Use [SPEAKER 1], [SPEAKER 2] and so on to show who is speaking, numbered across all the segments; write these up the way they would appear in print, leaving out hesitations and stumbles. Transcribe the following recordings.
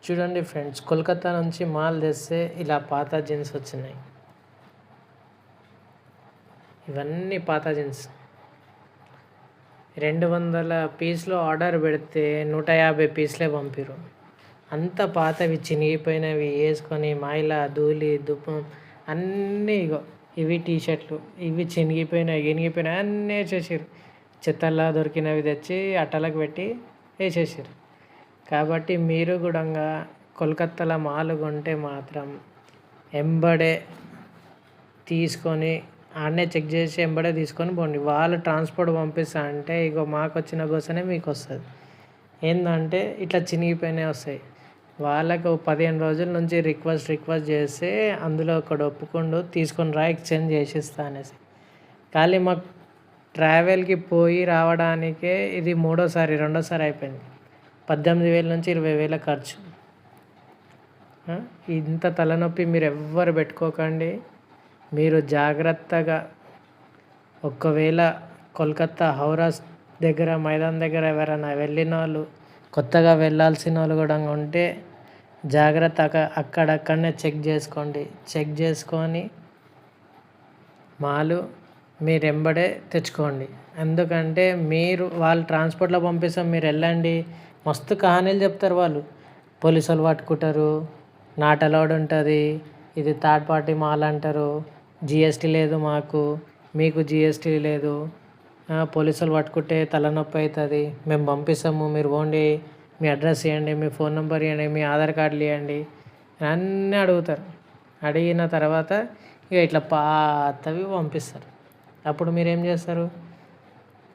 [SPEAKER 1] చూడండి ఫ్రెండ్స్, కోల్కతా నుంచి మాల్ తెస్తే ఇలా పాత జీన్స్ వచ్చినాయి. ఇవన్నీ పాత జీన్స్ 200 పీస్లు ఆర్డర్ పెడితే 150 పీస్లే పంపిరు. అంత పాతవి చినిగిపోయినవి వేసుకొని మైల ధూళి దుప్పం అన్నీ ఇవి టీషర్ట్లు ఇవి చినిగిపోయినాయి అన్నీ వేసేసారు. చెత్తల్లా దొరికినవి తెచ్చి అట్టలకు పెట్టి వేసేసారు. కాబట్టి మీరు కూడా కోల్కతాలో మాల్ కొంటే మాత్రం ఎంబడే తీసుకొని ఆడనే చెక్ చేసి ఎంబడే తీసుకొని పోండి. వాళ్ళు ట్రాన్స్పోర్ట్ పంపిస్తా అంటే మాకు వచ్చిన గోసనే మీకు వస్తుంది. ఏంటంటే ఇట్లా చినిగిపోయినవి వస్తాయి. వాళ్ళకు 15 రోజుల నుంచి రిక్వెస్ట్ చేస్తే అందులో ఒకడు ఒప్పుకుండు తీసుకొని రా ఎక్స్చేంజ్ చేసిస్తా అనేసి. కానీ మాకు ట్రావెల్కి పోయి రావడానికే ఇది రెండోసారి అయిపోయింది. 18,000 నుంచి 20,000 ఖర్చు. ఇంత తలనొప్పి మీరు ఎవ్వరు పెట్టుకోకండి. మీరు జాగ్రత్తగా ఒకవేళ కోల్కతా హౌరా దగ్గర మైదాన్ దగ్గర ఎవరైనా వెళ్ళిన వాళ్ళు కొత్తగా వెళ్ళాల్సిన వాళ్ళు కూడా ఉంటే జాగ్రత్తగా అక్కడక్కడనే చెక్ చేసుకోండి. చెక్ చేసుకొని మాలు మీరు ఎంబడే తెచ్చుకోండి. ఎందుకంటే వాళ్ళు ట్రాన్స్పోర్ట్లో పంపిస్తాం మీరు వెళ్ళండి మస్తు కహానీలు చెప్తారు. వాళ్ళు పోలీసు వాళ్ళు పట్టుకుంటారు, నాట్ అలౌడ్ ఉంటుంది, ఇది థర్డ్ పార్టీ మాల్ అంటారు, జిఎస్టీ లేదు మీకు జిఎస్టీ లేదు, పోలీసు వాళ్ళు పట్టుకుంటే తలనొప్పి అవుతుంది, మేము పంపిస్తాము మీరు పోండి, మీ అడ్రస్ ఇవ్వండి, మీ ఫోన్ నెంబర్ ఇవ్వండి, మీ ఆధార్ కార్డులు ఇవ్వండి అన్నీ అడుగుతారు. అడిగిన తర్వాత ఇట్లా పాతవి పంపిస్తారు. అప్పుడు మీరు ఏం చేస్తారు?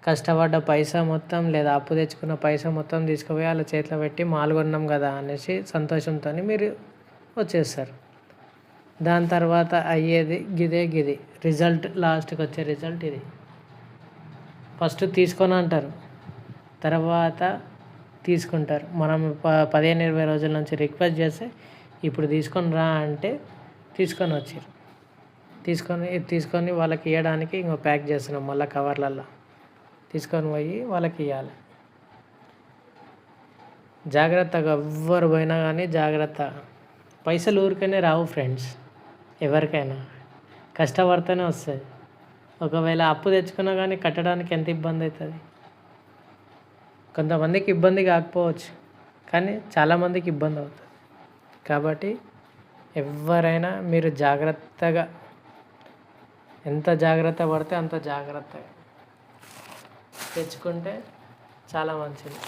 [SPEAKER 1] కష్టపడ్డ పైసా మొత్తం లేదా అప్పు తెచ్చుకున్న పైసా మొత్తం తీసుకుపోయి వాళ్ళ చేతిలో పెట్టి మాల్ కొన్నాం కదా అనేసి సంతోషంతో మీరు వచ్చేస్తారు. దాని తర్వాత అయ్యేది గిది రిజల్ట్. లాస్ట్కి వచ్చే రిజల్ట్ ఇది. ఫస్ట్ తీసుకొని అంటారు, తర్వాత తీసుకుంటారు. మనం 15-20 రోజుల నుంచి రిక్వెస్ట్ చేస్తే ఇప్పుడు తీసుకొని రా అంటే తీసుకొని వచ్చారు. తీసుకొని వాళ్ళకి ఇవ్వడానికి ప్యాక్ చేస్తున్నాం మళ్ళీ కవర్లల్లో తీసుకొని పోయి వాళ్ళకి ఇవ్వాలి. జాగ్రత్తగా ఎవ్వరు పోయినా కానీ జాగ్రత్త. పైసలు ఊరికనే రావు ఫ్రెండ్స్, ఎవరికైనా కష్టపడితేనే వస్తుంది. ఒకవేళ అప్పు తెచ్చుకున్నా కానీ కట్టడానికి ఎంత ఇబ్బంది అవుతుంది. కొంతమందికి ఇబ్బంది కాకపోవచ్చు కానీ చాలామందికి ఇబ్బంది అవుతుంది. కాబట్టి ఎవరైనా మీరు జాగ్రత్తగా, ఎంత జాగ్రత్త పడితే అంత జాగ్రత్తగా తెచ్చుకుంటే చాలా మంచిది.